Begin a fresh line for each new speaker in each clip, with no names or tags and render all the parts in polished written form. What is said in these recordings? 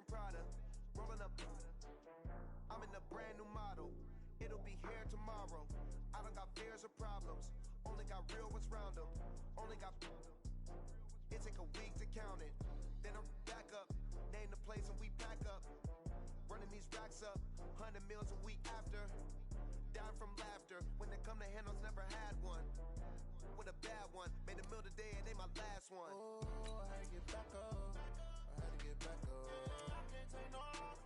Prada, rolling up. I'm in a brand new model. It'll be here tomorrow. I don't got fears or problems. Only got real ones round them. Only got. It take a week to count it. Then I'm back up. Name the place and we pack up. Running these racks up. 100 meals a week after. Down from laughter. When they come to handles, never had one. With a bad one. Made a meal today and they my last one.
Oh, I had to get back up. I had to get back up. I can't take no off.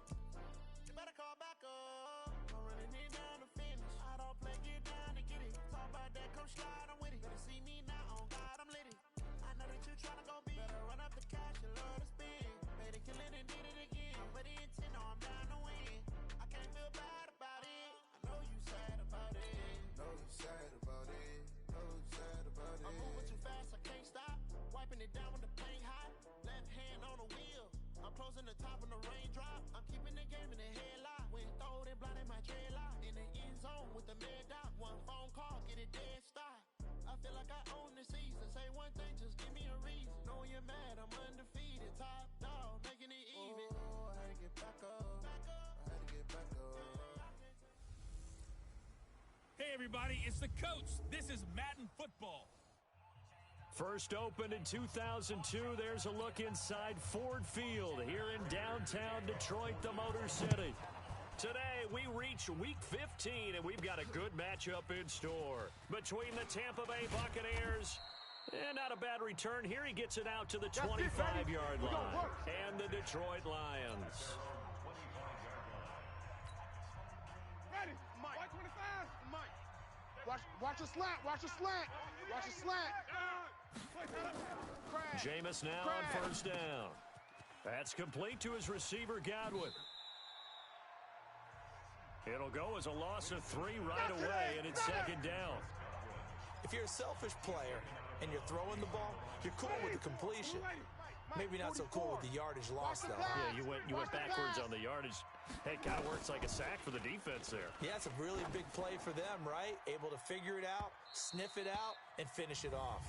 You better call back up. I'm running it down to finish. I don't play, get down to get it. Talk about that, come slide, I'm with it. Better see me now, on God, I'm lit it. I know that you tryna go big. Better run up the cash, you love to spend. Made it, kill it, and did it again. I'm with the intent, no, I'm down to win. I can't feel bad about it. I know you sad about it.
Know you sad about it. Know you sad about it.
I'm moving too fast, I can't stop. Wiping it down with the paint hot. Left hand on the wheel. I'm closing the top when the raindrop. I'm keeping the game in the headlock. When throwed and blinded my dreadlock. In the end zone with the mad dot. One phone call, get it dead stop. I feel like I own the season. Say one thing, just give me a reason. Knowing you're mad, I'm undefeated. Top dog, making it even.
Oh, I had to get back up. I had to get back up.
Hey everybody, it's the coach. This is Madden Football.
First opened in 2002, there's a look inside Ford Field here in downtown Detroit, the Motor City. Today, we reach Week 15, and we've got a good matchup in store between the Tampa Bay Buccaneers, and not a bad return here. He gets it out to the 25-yard line, and the Detroit Lions.
Ready, Mike. White 25, Mike. Watch a slant, watch a slant, watch a slant.
Jameis now on first down. That's complete to his receiver, Godwin. It'll go as a loss of 3 right away, and it's second down.
If you're a selfish player and you're throwing the ball, you're cool with the completion. Maybe not so cool with the yardage loss, though.
Yeah, you went backwards on the yardage. Hey, it kind of works like a sack for the defense there.
Yeah, it's a really big play for them, right? Able to figure it out, sniff it out, and finish it off.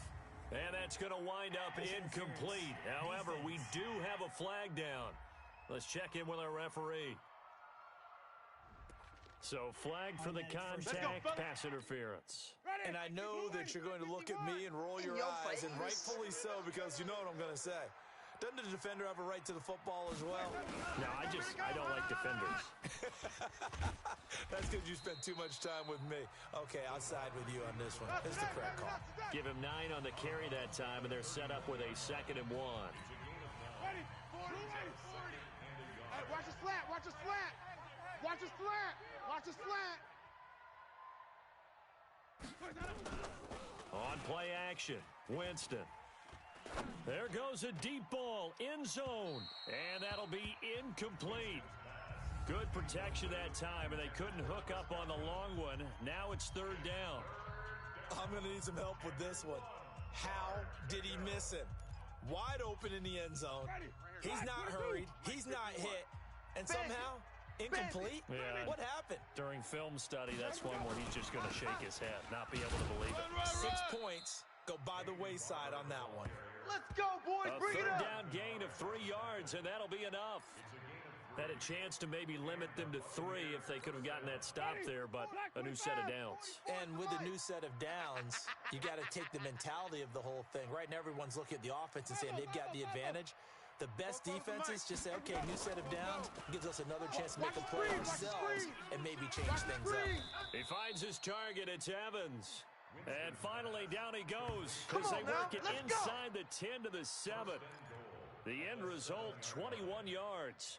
And that's going to wind up incomplete. However, we do have a flag down. Let's check in with our referee. So, flag for the contact, pass interference.
And I know that you're going to look at me and roll your eyes, and rightfully so, because you know what I'm going to say. Doesn't the defender have a right to the football as well?
No, I don't like defenders.
That's because you spent too much time with me. Okay, I'll side with you on this one. It's the correct call.
Give him 9 on the carry that time, and they're set up with a 2nd and 1.
Ready, 40. Hey, watch a slant, watch a slant. Watch a slant, watch a slant.
On play action, Winston. There goes a deep ball, end zone, and that'll be incomplete. Good protection that time, and they couldn't hook up on the long one. Now it's 3rd down.
I'm going to need some help with this one. How did he miss him? Wide open in the end zone. He's not hurried. He's not hit. And somehow, incomplete?
Yeah.
What happened?
During film study, that's one where he's just going to shake his head, not be able to believe it.
6 points go by the wayside on that one.
Let's go, boys. Bring it up.
3rd down gain of 3 yards, and that'll be enough. Had a chance to maybe limit them to 3 if they could have gotten that stop there, but a new set of downs.
And with a new set of downs, you got to take the mentality of the whole thing. Right now, everyone's looking at the offense and saying they've got the advantage. The best defenses just say, okay, new set of downs, gives us another chance to make a play ourselves and maybe change things up.
He finds his target. It's Evans. And finally, down he goes as they work it inside the 10 to the 7. The end result, 21 yards.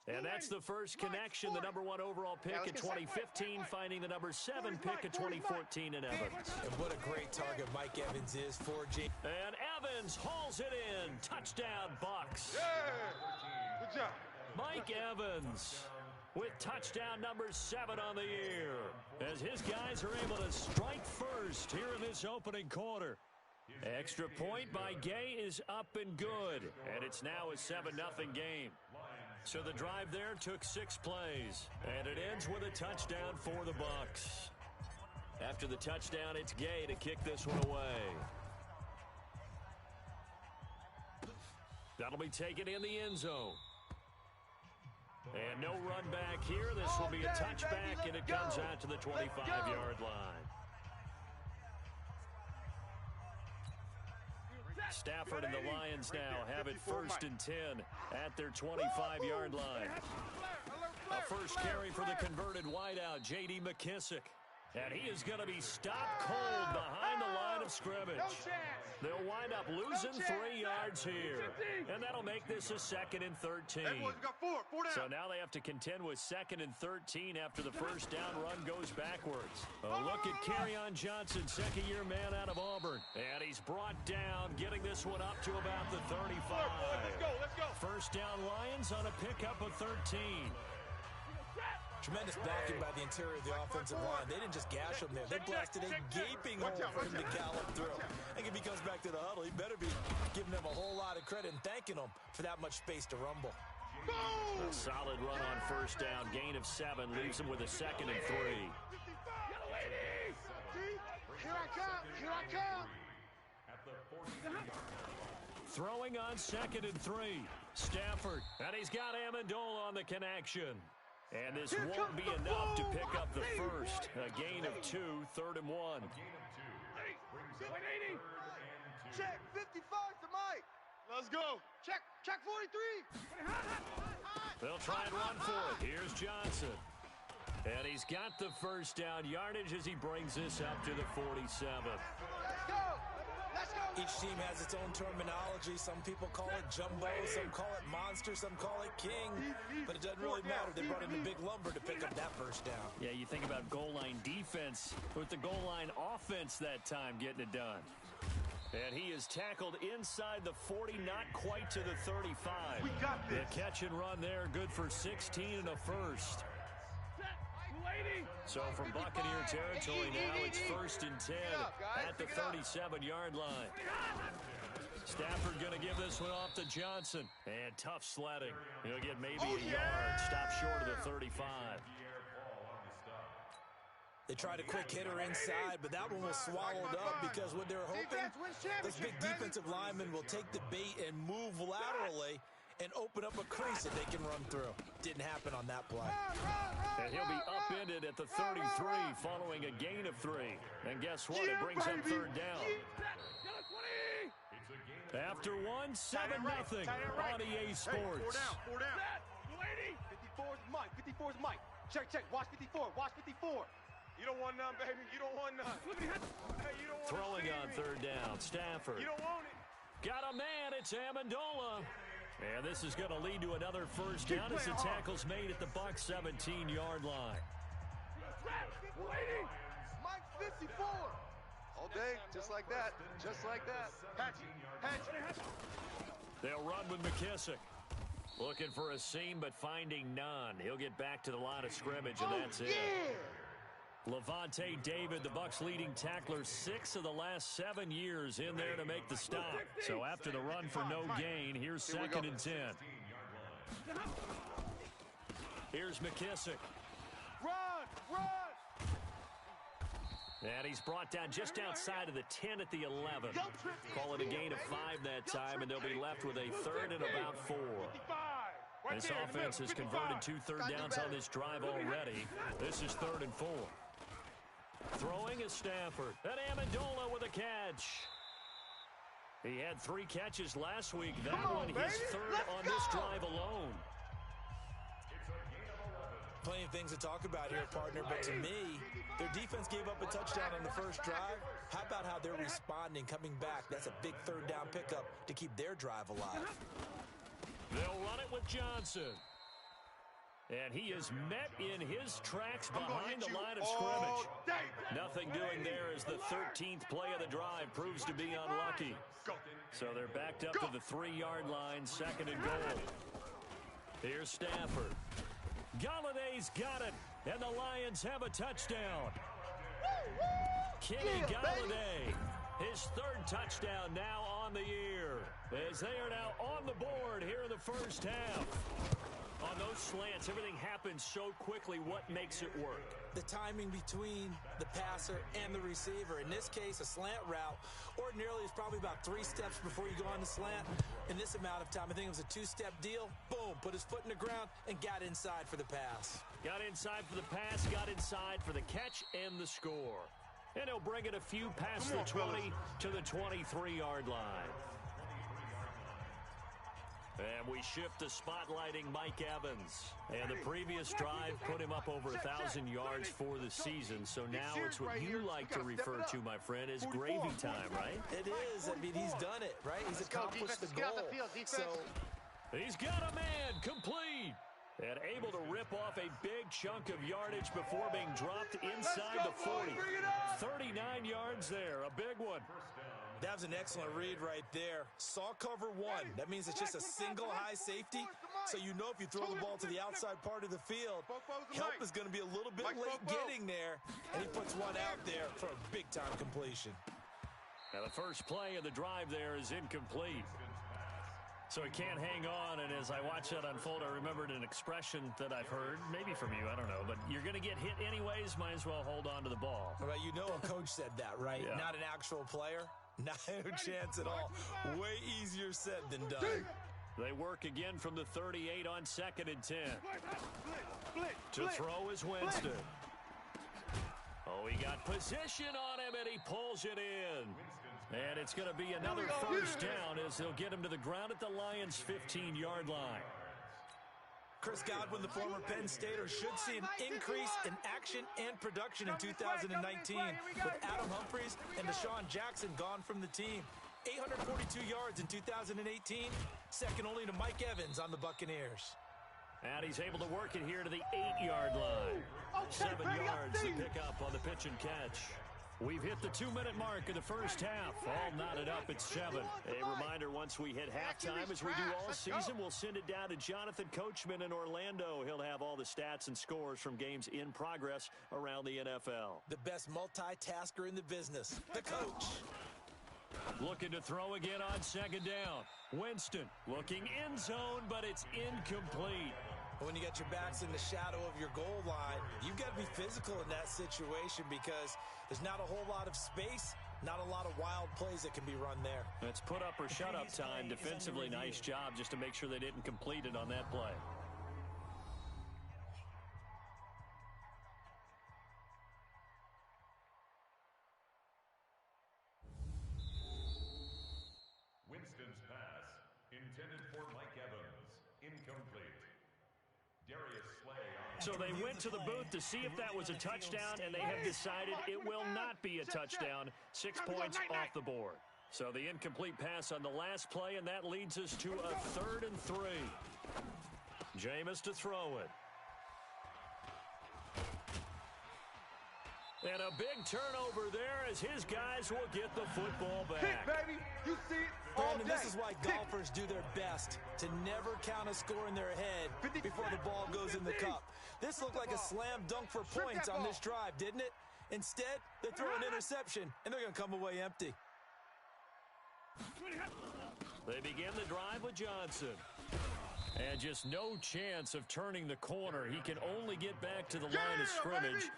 And that's the first connection, the number 1 overall pick in 2015, finding the number 7 pick in 2014 in Evans.
And what a great target Mike Evans is for James.
And Evans hauls it in. Touchdown, Bucs.
Yeah. Good job.
Mike Evans with touchdown number 7 on the year, as his guys are able to strike first here in this opening quarter. Extra point by Gay is up and good, and it's now a 7-0 game. So the drive there took 6 plays, and it ends with a touchdown for the Bucs. After the touchdown, it's Gay to kick this one away. The That'll be taken in the end zone. And no run back here. This will be a touchback, and it comes out to the 25-yard line. Stafford and the Lions now have it 1st and 10 at their 25-yard line. A first carry for the converted wideout, J.D. McKissick. And he is going to be stopped cold behind the line of scrimmage. They'll wind up losing 3 yards here. And that'll make this a 2nd and 13. So now they have to contend with 2nd and 13 after the first down run goes backwards. A look at Kerryon Johnson, second-year man out of Auburn. And he's brought down, getting this one up to about the 35.
Let's go.
First down Lions on a pickup of 13.
Tremendous blocking by the interior of the offensive line. They didn't just gash him there. They blasted a gaping hole for him to gallop through. I think if he comes back to the huddle, he better be giving them a whole lot of credit and thanking them for that much space to rumble.
A solid run on first down. Gain of 7 leaves him with a 2nd and 3.
Here I come.
Throwing on 2nd and 3. Stafford. And he's got Amendola on the connection. And this won't be enough to pick up the first. A gain of 2, 3rd and 1.
Check 55 to Mike.
Let's go.
Check 43.
They'll try and run for it. Here's Johnson. And he's got the first down yardage as he brings this up to the 47.
Let's go.
Each team has its own terminology. Some people call it jumbo, some call it monster, some call it king. But it doesn't really matter. They brought in the big lumber to pick up that first down.
Yeah, you think about goal line defense with the goal line offense that time getting it done. And he is tackled inside the 40, not quite to the 35.
We got this.
The catch and run there, good for 16 and a first. So from Buccaneer territory now, it's 1st and 10 at the 37-yard line. Stafford going to give this one off to Johnson. And tough sledding. He'll get maybe a yard. Stop short of the 35.
They tried a quick hitter inside, but that one was swallowed up because what they're hoping, this big defensive lineman will take the bait and move laterally and open up a crease that they can run through. Didn't happen on that play.
And he'll be upended at the 33 following a gain of 3. And guess what? It brings up 3rd down. After 1, 7-0 on EA Sports.
4 down.
54's Mike. Check. Watch 54.
You don't want none, baby. You don't want none. Hey, you don't want
Throwing on 3rd down. Stafford.
You don't want it.
Got a man. It's Amendola. And this is going to lead to another first down as the tackle's made at the Bucs 17-yard line.
Mike 54. All day, just like that. Hatch.
They'll run with McKissick. Looking for a seam, but finding none. He'll get back to the line of scrimmage, and that's it. Levante David, the Bucs' leading tackler, 6 of the last 7 years in there to make the stop. So after the run for no gain, here's 2nd and 10. Here's McKissick.
Run!
And he's brought down just outside of the 10 at the 11. Call it a gain of 5 that time, and they'll be left with a 3rd and about 4. This offense has converted 2 third downs on this drive already. This is 3rd and 4. Throwing is Stafford. And Amendola with a catch. He had 3 catches last week. That one, his 3rd on this drive alone.
Plenty of things to talk about here, partner, but to me, their defense gave up a touchdown on the first drive. How about how they're responding, coming back? That's a big 3rd down pickup to keep their drive alive.
They'll run it with Johnson. And he is met in his tracks behind the line of scrimmage. Nothing doing there as the 13th play of the drive proves to be unlucky. So they're backed up to the 3-yard line, 2nd and goal. Here's Stafford. Galladay's got it, and the Lions have a touchdown. Kenny Galladay, his 3rd touchdown now on the year, as they are now on the board here in the first half. On those slants, everything happens so quickly. What makes it work?
The timing between the passer and the receiver. In this case, a slant route ordinarily is probably about 3 steps before you go on the slant. In this amount of time, I think it was a 2-step deal. Boom, put his foot in the ground and got inside for the pass.
Got inside for the pass, got inside for the catch and the score. And he'll bring it a few past the 20 to the 23-yard line. And we shift to spotlighting Mike Evans. And the previous drive put him up over 1,000 yards for the season. So now it's what you like to refer to, my friend, as gravy time, right?
It is. I mean, he's done it, right? He's accomplished the goal. So
he's got a man complete. And able to rip off a big chunk of yardage before being dropped inside the 40. 39 yards there, a big one.
That was an excellent read right there. Saw cover 1. That means it's just a single high safety. So you know if you throw the ball to the outside part of the field, help is going to be a little bit late getting there. And he puts one out there for a big-time completion.
Now the first play of the drive there is incomplete. So he can't hang on, and as I watch that unfold, I remembered an expression that I've heard, maybe from you, I don't know, but you're going to get hit anyways, might as well hold on to the ball.
Well, you know a coach said that, right?
Yeah.
Not an actual player. Not a chance at all. Way easier said than done.
They work again from the 38 on 2nd and 10. To throw is Winston. Oh, he got position on him, and he pulls it in. And it's going to be another first down as they'll get him to the ground at the Lions' 15-yard line.
Chris Godwin, the former Penn Stater, should see an increase in action and production in 2019 with Adam Humphries and Deshaun Jackson gone from the team. 842 yards in 2018, second only to Mike Evans on the Buccaneers.
And he's able to work it here to the 8-yard line. 7 yards to pick up on the pitch and catch. We've hit the 2-minute mark in the first half. All knotted up at 7. A reminder, once we hit halftime, as we do all season, we'll send it down to Jonathan Coachman in Orlando. He'll have all the stats and scores from games in progress around the NFL.
The best multitasker in the business, the coach.
Looking to throw again on 2nd down. Winston looking end zone, but it's incomplete.
When you got your backs in the shadow of your goal line, you've got to be physical in that situation because there's not a whole lot of space, not a lot of wild plays that can be run there.
That's put up or shut up time. Defensively, nice job just to make sure they didn't complete it on that play.
Winston's pass, intended for Mike Evans, incomplete.
So they went to the booth to see if that was a touchdown, and they have decided it will not be a touchdown. 6 points off the board. So the incomplete pass on the last play, and that leads us to a 3rd and 3. Jameis to throw it. And a big turnover there as his guys will get the football back.
Pick, baby. You see it all
Brandon,
day.
this is why golfers do their best to never count a score in their head before the ball goes in the cup. This looked like a slam dunk for points on this drive, didn't it? Instead, they throw an interception, and they're going to come away empty.
They begin the drive with Johnson. And just no chance of turning the corner. He can only get back to the line of scrimmage.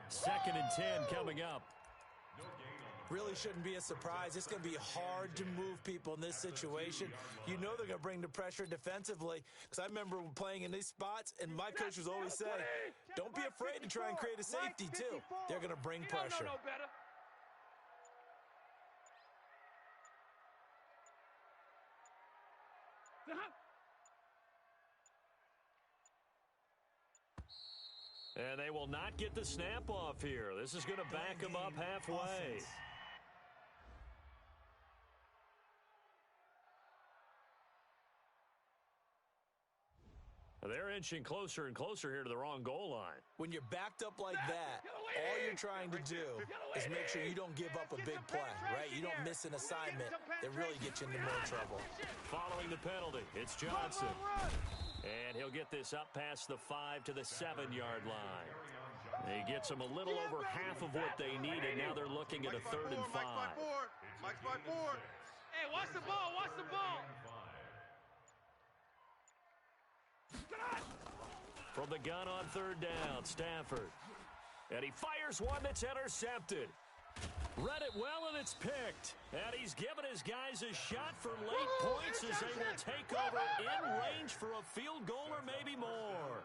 2nd and 10 coming up.
Really shouldn't be a surprise. It's going to be hard to move people in this situation. You know they're going to bring the pressure defensively. Because I remember playing in these spots, and my coaches always say, don't be afraid to try and create a safety, too. They're going to bring pressure.
And they will not get the snap off here. This is going to back them up halfway. They're inching closer and closer here to the wrong goal line.
When you're backed up like that, all you're trying to do is make sure you don't give up a big play, right? You don't miss an assignment that really gets you into more trouble.
Following the penalty, it's Johnson. And he'll get this up past the 5 to the 7-yard line. He gets them a little over half of what they needed. Now they're looking at a 3rd and 5.
Mike's by 4. Hey, watch the ball. Watch the ball.
From the gun on third down, Stafford. And he fires one that's intercepted. Read it well, and it's picked. And he's given his guys a shot for late points as they will take over in range for a field goal or maybe more.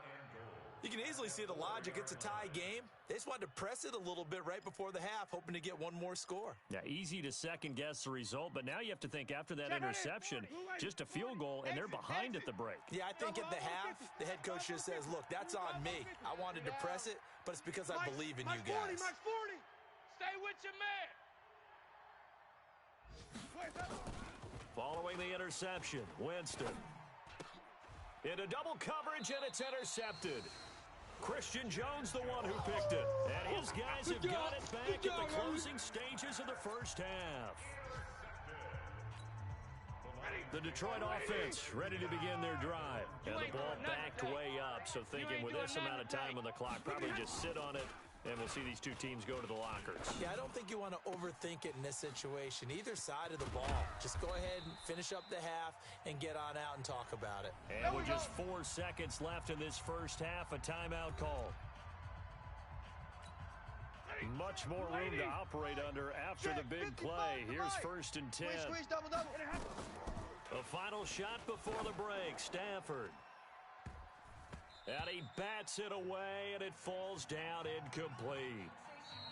You can easily see the logic. It's a tie game. They just wanted to press it a little bit right before the half, hoping to get one more score.
Yeah, easy to second-guess the result, but now you have to think after that interception, just a field goal, and they're behind at the break.
Yeah, I think at the half, the head coach just says, look, that's on me. I wanted to press it, but it's because I believe in you guys.
Mike 40. Stay with your man.
Following the interception, Winston. Into double coverage, and it's intercepted. Christian Jones, the one who picked it. And his guys have got it back at the closing stages of the first half. The Detroit offense ready to begin their drive. And the ball backed way up, so thinking with this amount of time on the clock, probably just sit on it, and we'll see these two teams go to the lockers.
Yeah, I don't think you want to overthink it in this situation. Either side of the ball. Just go ahead and finish up the half and get on out and talk about it.
And with just 4 seconds left in this first half, a timeout call. Much more room to operate under after the big play. Here's 1st and 10.
Squeeze, double.
A final shot before the break. Stafford. And he bats it away, and it falls down incomplete.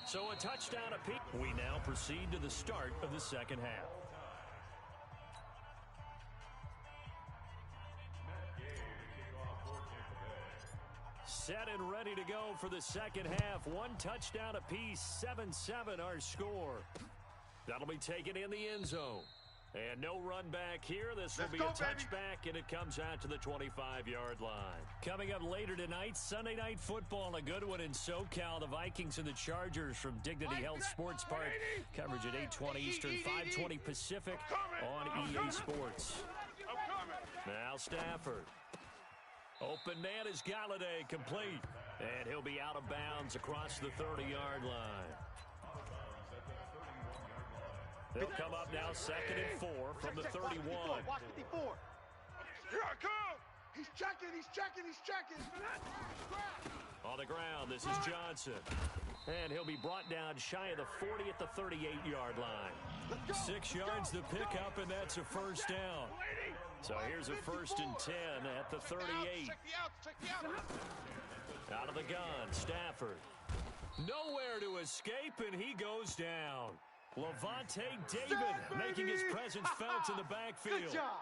So a touchdown apiece. We now proceed to the start of the second half. Set and ready to go for the second half. 1 touchdown apiece, 7-7 our score. That'll be taken in the end zone. And no run back here. This will be a touchback, and it comes out to the 25-yard line. Coming up later tonight, Sunday Night Football, a good one in SoCal. The Vikings and the Chargers from Dignity Health Sports Park. Coverage at 8:20 Eastern, 5:20 Pacific on EA Sports. Now Stafford. Open man is Galladay, complete. And he'll be out of bounds across the 30-yard line. They'll come up now 2nd and 4 from the 31.
Watch 54. Here I come. He's checking.
On the ground, this is Johnson. And he'll be brought down shy of the 40 at the 38-yard line. 6 yards to pick up, and that's a first down. So here's a 1st and 10 at the 38.
Check the out.
Out of the gun, Stafford. Nowhere to escape, and he goes down. Levante David making his presence felt in the backfield.
Good job.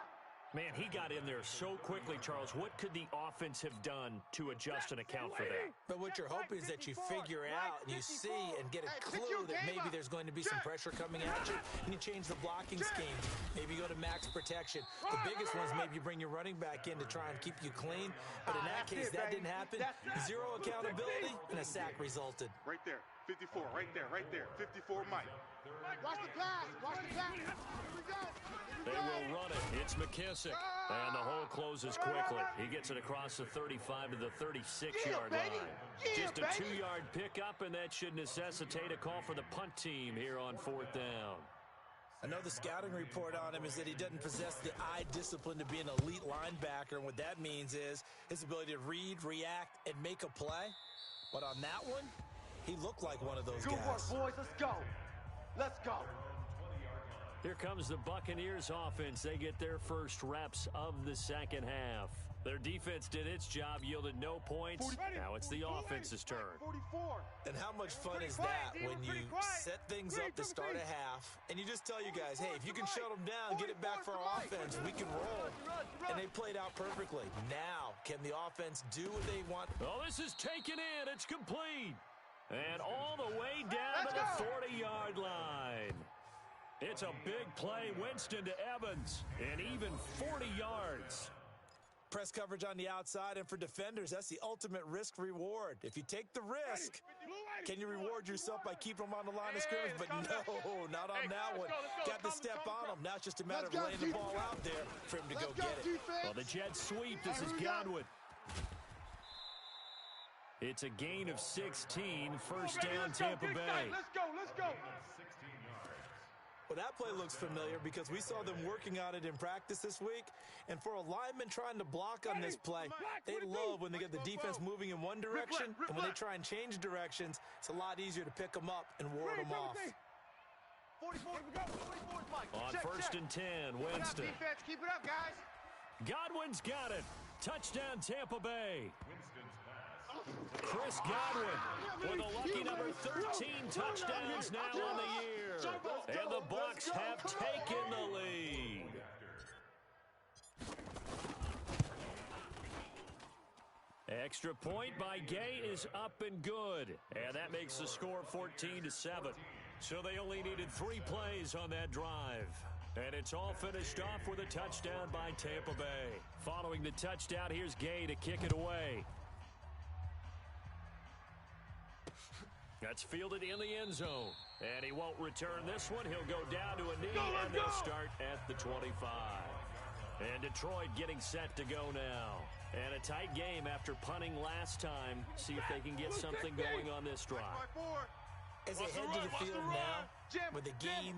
Man, he got in there so quickly, Charles. What could the offense have done to adjust and account for that?
But what you're hoping is that you figure out and you see and get a clue that maybe there's going to be some pressure coming at you, and you change the blocking scheme. Maybe you go to max protection. The biggest ones, maybe you bring your running back in to try and keep you clean. But in that case, that didn't happen. Zero accountability, and a sack resulted.
Right there. 54, right there. 54, Mike. Watch the pass. Here we go.
They will run it. It's McKissick. And the hole closes quickly. He gets it across the 35 to the 36-yard line. Just a 2-yard pickup, and that should necessitate a call for the punt team here on 4th down.
I know the scouting report on him is that he doesn't possess the eye discipline to be an elite linebacker, and what that means is his ability to read, react, and make a play. But on that one, he looked like one of those guys.
Good work, boys. Let's go.
Here comes the Buccaneers offense. They get their first reps of the second half. Their defense did its job, yielded no points. Now it's the offense's turn.
44.
And how much fun is that when you set things up to start a half, and you just tell you guys, hey, if you can shut them down, get it back for our offense, we can roll. And they played out perfectly. Now, can the offense do what they want?
Oh, this is taken in. It's complete. And all the way down to the 40-yard line. It's a big play. Winston to Evans. And even 40 yards.
Press coverage on the outside, and for defenders, that's the ultimate risk-reward. If you take the risk, can you reward yourself by keeping them on the line of scrimmage? But no, not on that one. Got to step on them. Now it's just a matter of laying the ball out there for him to go get it.
Well, the Jets sweep. This is Godwin. It's a gain of 16. First down, Tampa Bay.
Let's go.
Well, that play looks familiar because we saw them working on it in practice this week. And for a lineman trying to block on this play, they love when they get the defense moving in one direction, and when they try and change directions, it's a lot easier to pick them up and ward them off.
44, we go. 44's Mike.
On first and 10, Winston.
Defense, keep it up, guys.
Godwin's got it. Touchdown, Tampa Bay.
Winston's pass.
Chris Godwin with a lucky number 13 touchdowns now on the year. And the Bucs have taken the lead. Extra point by Gay is up and good. And that makes the score 14-7. So they only needed 3 plays on that drive. And it's all finished off with a touchdown by Tampa Bay. Following the touchdown, here's Gay to kick it away. That's fielded in the end zone. And he won't return this one. He'll go down to a knee, and they'll start at the 25. And Detroit getting set to go now. And a tight game after punting last time. See if they can get something going on this drive.
As they head to the field now, with the game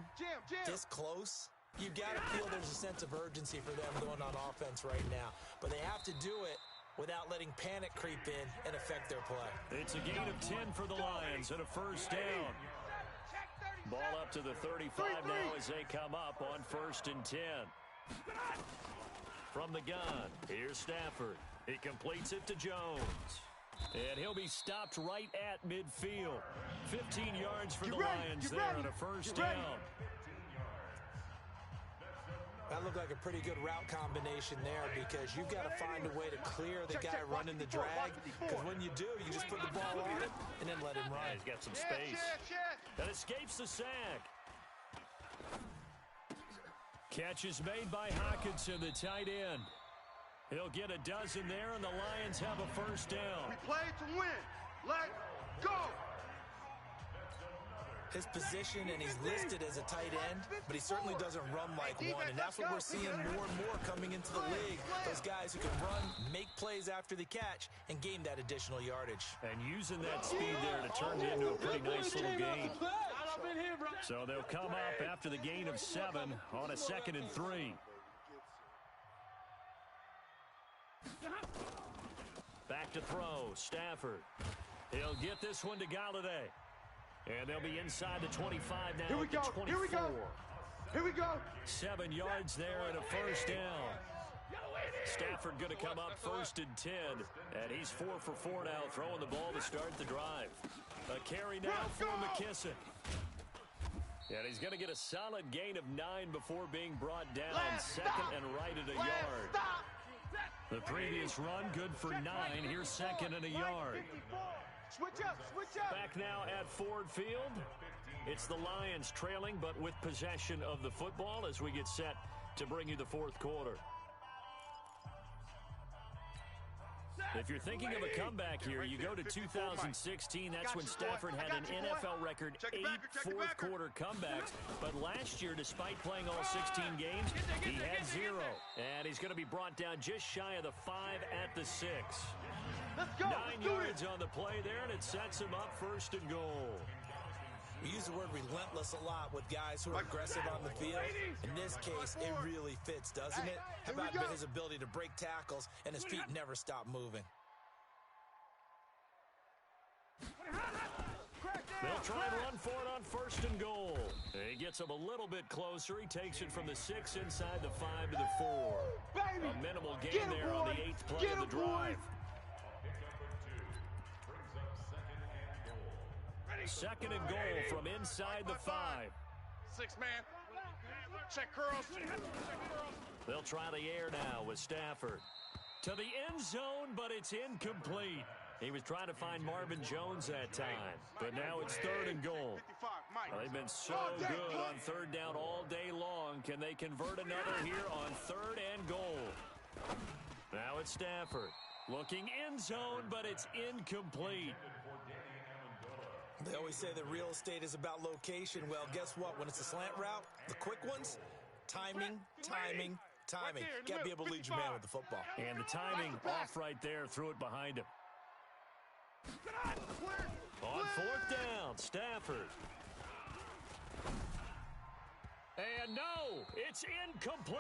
this close, you've got to feel there's a sense of urgency for them going on offense right now. But they have to do it without letting panic creep in and affect their play.
It's a gain of 10 for the Lions and a first down. Ball up to the 35 now as they come up on first and 10. From the gun, here's Stafford. He completes it to Jones. And he'll be stopped right at midfield. 15 yards for the Lions there on a first down.
That looked like a pretty good route combination there because you've got to find a way to clear the guy running the drag. Because when you do, you just put the ball on him and then let him run.
He's got some space. That escapes the sack. Catch is made by Hawkinson, the tight end. He'll get a dozen there, and the Lions have a first down.
We play to win. Let's go.
His position, and he's listed as a tight end, but he certainly doesn't run like one, and that's what we're seeing more and more coming into the league. Those guys who can run, make plays after the catch, and gain that additional yardage.
And using that speed there to turn it into a pretty nice little gain. So they'll come up after the gain of 7 on a 2nd and 3. Back to throw, Stafford. He'll get this one to Galladay. And they'll be inside the 25 now.
Here we go.
24.
Here we go. Here we go.
7 yards there and a first down. Stafford going to come up first and 10. And he's 4 for 4 now, throwing the ball to start the drive. A carry now for McKissick. And he's going to get a solid gain of 9 before being brought down. Second and right at a yard. The previous run good for 9. Here's second and a yard.
Switch up, switch up.
Back now at Ford Field. It's the Lions trailing, but with possession of the football as we get set to bring you the fourth quarter. If you're thinking of a comeback here, you go to 2016. That's when Stafford had an NFL record 8 fourth-quarter comebacks. But last year, despite playing all 16 games, he had 0. And he's going to be brought down just shy of the 5 at the 6. 9 yards on the play there, and it sets him up first and goal.
We use the word relentless a lot with guys who are aggressive on the field. In this case, it really fits, doesn't it? How about his ability to break tackles and his feet never stop moving?
They'll try and run for it on first and goal. He gets him a little bit closer. He takes it from the 6 inside the 5 to the 4. A minimal gain there on the 8th play of the drive. Second and goal from inside the 5.
6 man. Check curls.
They'll try the air now with Stafford. To the end zone, but it's incomplete. He was trying to find Marvin Jones that time. But now it's third and goal. Well, they've been so good on third down all day long. Can they convert another here on third and goal? Now it's Stafford. Looking end zone, but it's incomplete.
They always say that real estate is about location. Well, guess what? When it's a slant route, the quick ones, timing. Got to be able to lead your man with the football.
And the timing off right there. Threw it behind him. On fourth down, Stafford. And no, it's incomplete.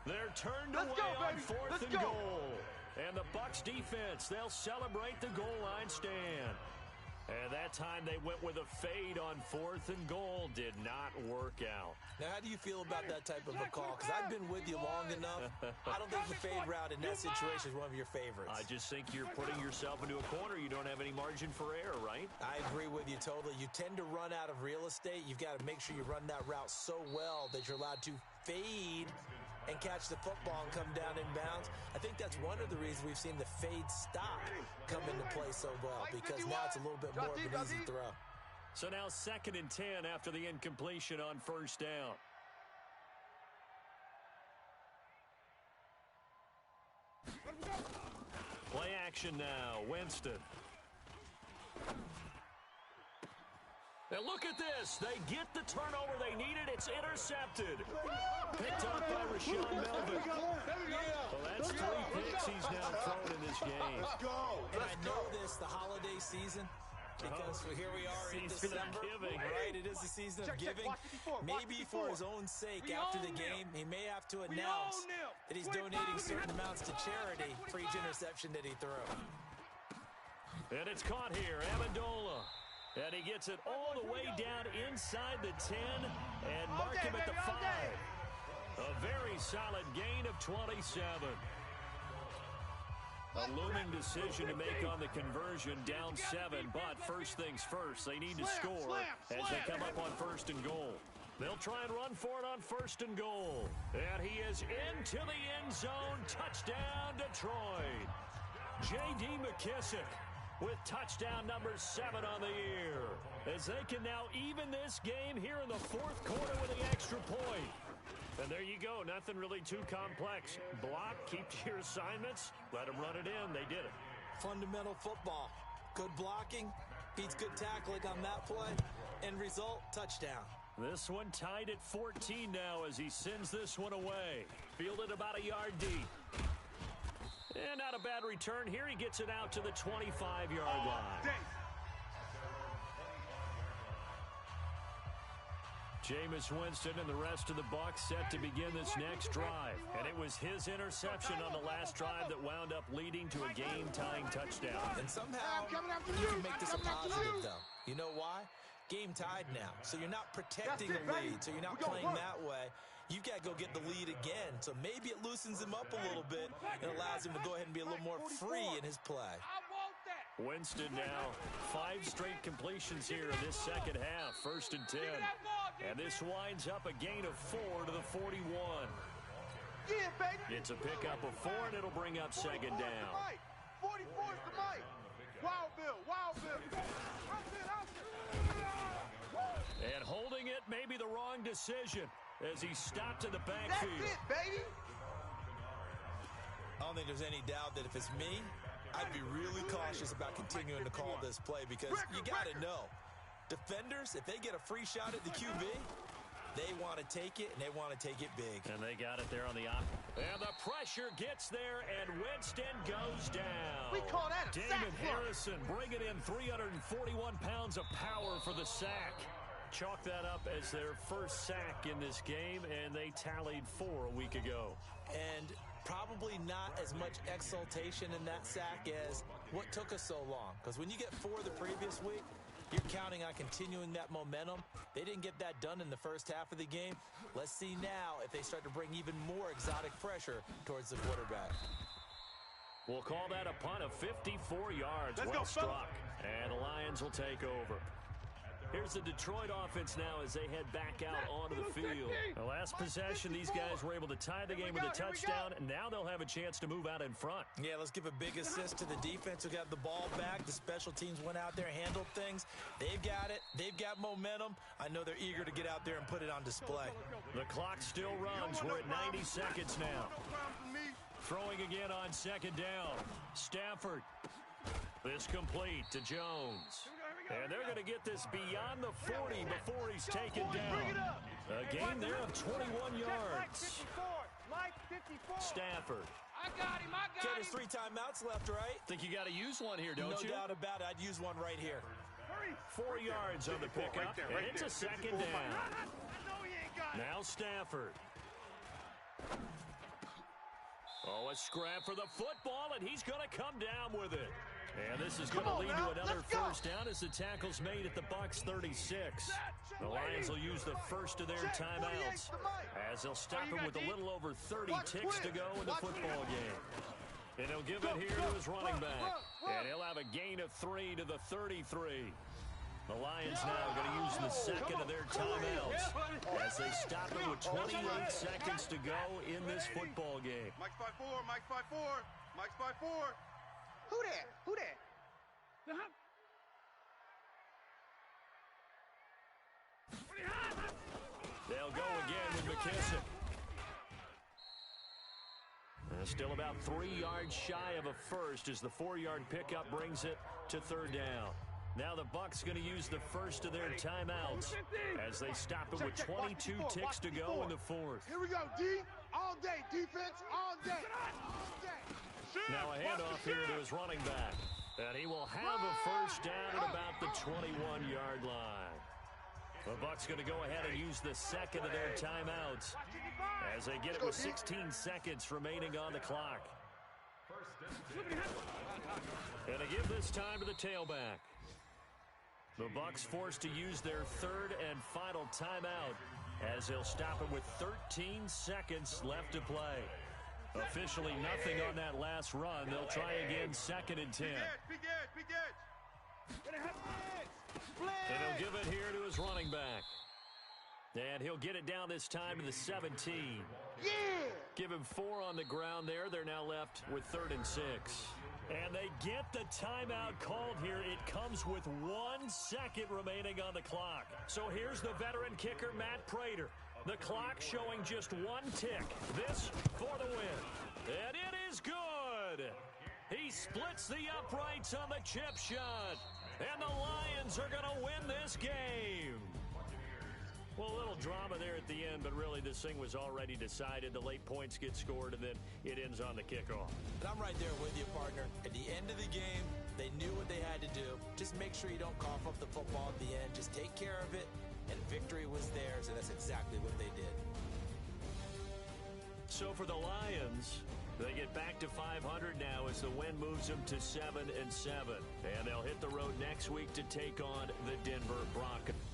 They're turned
Let's
away
go,
on
baby.
4th
Let's
and
go.
goal. And the Bucs defense, they'll celebrate the goal line stand. And that time they went with a fade on 4th and goal. Did not work out.
Now, how do you feel about that type of a call? Because I've been with you long enough. I don't think the fade route in that situation is one of your favorites.
I just think you're putting yourself into a corner. You don't have any margin for error, right?
I agree with you totally. You tend to run out of real estate. You've got to make sure you run that route so well that you're allowed to fade and catch the football and come down in bounds. I think that's one of the reasons we've seen the fade stop come into play so well, because now it's a little bit more of an easy throw.
So now 2nd and 10 after the incompletion on 1st down. Play action now. Winston. And look at this. They get the turnover they needed. It's intercepted. Picked up by Rashawn Melvin. Well, that's 3 picks he's now thrown in this game.
And I know this, the holiday season, because here we are in December. Right, it is the season of giving. Maybe for his own sake, after the game, he may have to announce that he's donating certain amounts to charity for each interception that he threw.
And it's caught here. Amendola. And he gets it all the way down inside the 10 and mark him at the 5. A very solid gain of 27. A looming decision to make on the conversion, down 7. But first things first, they need to score as they come up on 1st and goal. They'll try and run for it on 1st and goal. And he is into the end zone. Touchdown, Detroit. J.D. McKissick with touchdown number 7 on the year, as they can now even this game here in the 4th quarter with the extra point. And there you go. Nothing really too complex. Block, keep to your assignments, let them run it in. They did it.
Fundamental football. Good blocking, beats good tackling on that play. End result, touchdown.
This one tied at 14 now as he sends this one away. Fielded about a yard deep. And not a bad return here. He gets it out to the 25-yard line. Jameis Winston and the rest of the Bucs set to begin this next drive. And it was his interception on the last drive that wound up leading to a game-tying touchdown.
And somehow you can make this a positive, though. You know why? Game tied now. So you're not protecting the lead. So you're not playing that way. You've got to go get the lead again. So maybe it loosens him up a little bit and allows him to go ahead and be a little more free in his play.
Winston now 5 straight completions here in this second half. 1st and 10. And this winds up a gain of 4 to the 41. It's a pickup of 4, and it'll bring up 2nd down.
44 is the mic. Wild Bill, Wild Bill.
And holding it may be the wrong decision as he stopped in the backfield.
That's it, baby.
I don't think there's any doubt that if it's me, I'd be really cautious about continuing to call this play, because you got to know, defenders, if they get a free shot at the QB, they want to take it, and they want to take it big.
And they got it there on the op. And the pressure gets there, and Winston goes down.
We call that a
Damon
sack.
Harrison bringing in 341 pounds of power for the sack. Chalk that up as their first sack in this game, and they tallied 4 a week ago.
And probably not as much exultation in that sack as what took us so long. Because when you get 4 the previous week, you're counting on continuing that momentum. They didn't get that done in the first half of the game. Let's see now if they start to bring even more exotic pressure towards the quarterback.
We'll call that a punt of 54 yards. Well struck. And the Lions will take over. Here's the Detroit offense now as they head back out onto the field. The last possession, these guys were able to tie the game with a touchdown, and now they'll have a chance to move out in front.
Yeah, let's give a big assist to the defense who got the ball back. The special teams went out there, handled things. They've got it. They've got momentum. I know they're eager to get out there and put it on display.
The clock still runs. We're at 90 seconds now. Throwing again on 2nd down. Stafford. This complete to Jones. And they're going to get this beyond the 40 before he's taken down. A gain there of 21 yards. Stafford.
I got him.
Okay, there's 3 timeouts left, right?
Think you got to use one here, don't you?
No doubt about it. I'd use one right here.
4 yards on the pickup, and it's a 2nd down. Now Stafford. Oh, a scrap for the football, and he's going to come down with it. And this is going to lead to another first down as the tackle's made at the Bucs 36. The Lions will use the first of their timeouts as they'll stop him with a little over 30 ticks to go in the football game. And he'll give it here to his running back. And he'll have a gain of 3 to the 33. The Lions now going to use the second of their timeouts as they stop it with 28 seconds to go in this football game.
Mike's by 4, Mike's by 4, Mike's by 4.
Who that? Who that?
They'll go again with McKissick. Still about 3 yards shy of a first as the 4-yard pickup brings it to third down. Now the Bucs going to use the first of their timeouts as they stop it with 22 ticks to go in the fourth.
Here we go, D. All day, defense, all day. All day.
Now a handoff here to his running back. And he will have a first down at about the 21-yard line. The Bucs going to go ahead and use the second of their timeouts as they get it with 16 seconds remaining on the clock. And they give this time to the tailback. The Bucs forced to use their third and final timeout as they'll stop it with 13 seconds left to play. Officially nothing on that last run. They'll try again, 2nd and 10. And he'll give it here to his running back. And he'll get it down this time to the 17.
Yeah!
Give him 4 on the ground there. They're now left with 3rd and 6. And they get the timeout called here. It comes with 1 second remaining on the clock. So here's the veteran kicker, Matt Prater. The clock showing just 1 tick. This for the win. And it is good. He splits the uprights on the chip shot. And the Lions are going to win this game. Well, a little drama there at the end, but really this thing was already decided. The late points get scored, and then it ends on the kickoff.
And I'm right there with you, partner. At the end of the game, they knew what they had to do. Just make sure you don't cough up the football at the end. Just take care of it, and victory was theirs, and that's exactly what they did.
So for the Lions, they get back to 500 now as the win moves them to 7-7. And they'll hit the road next week to take on the Denver Broncos.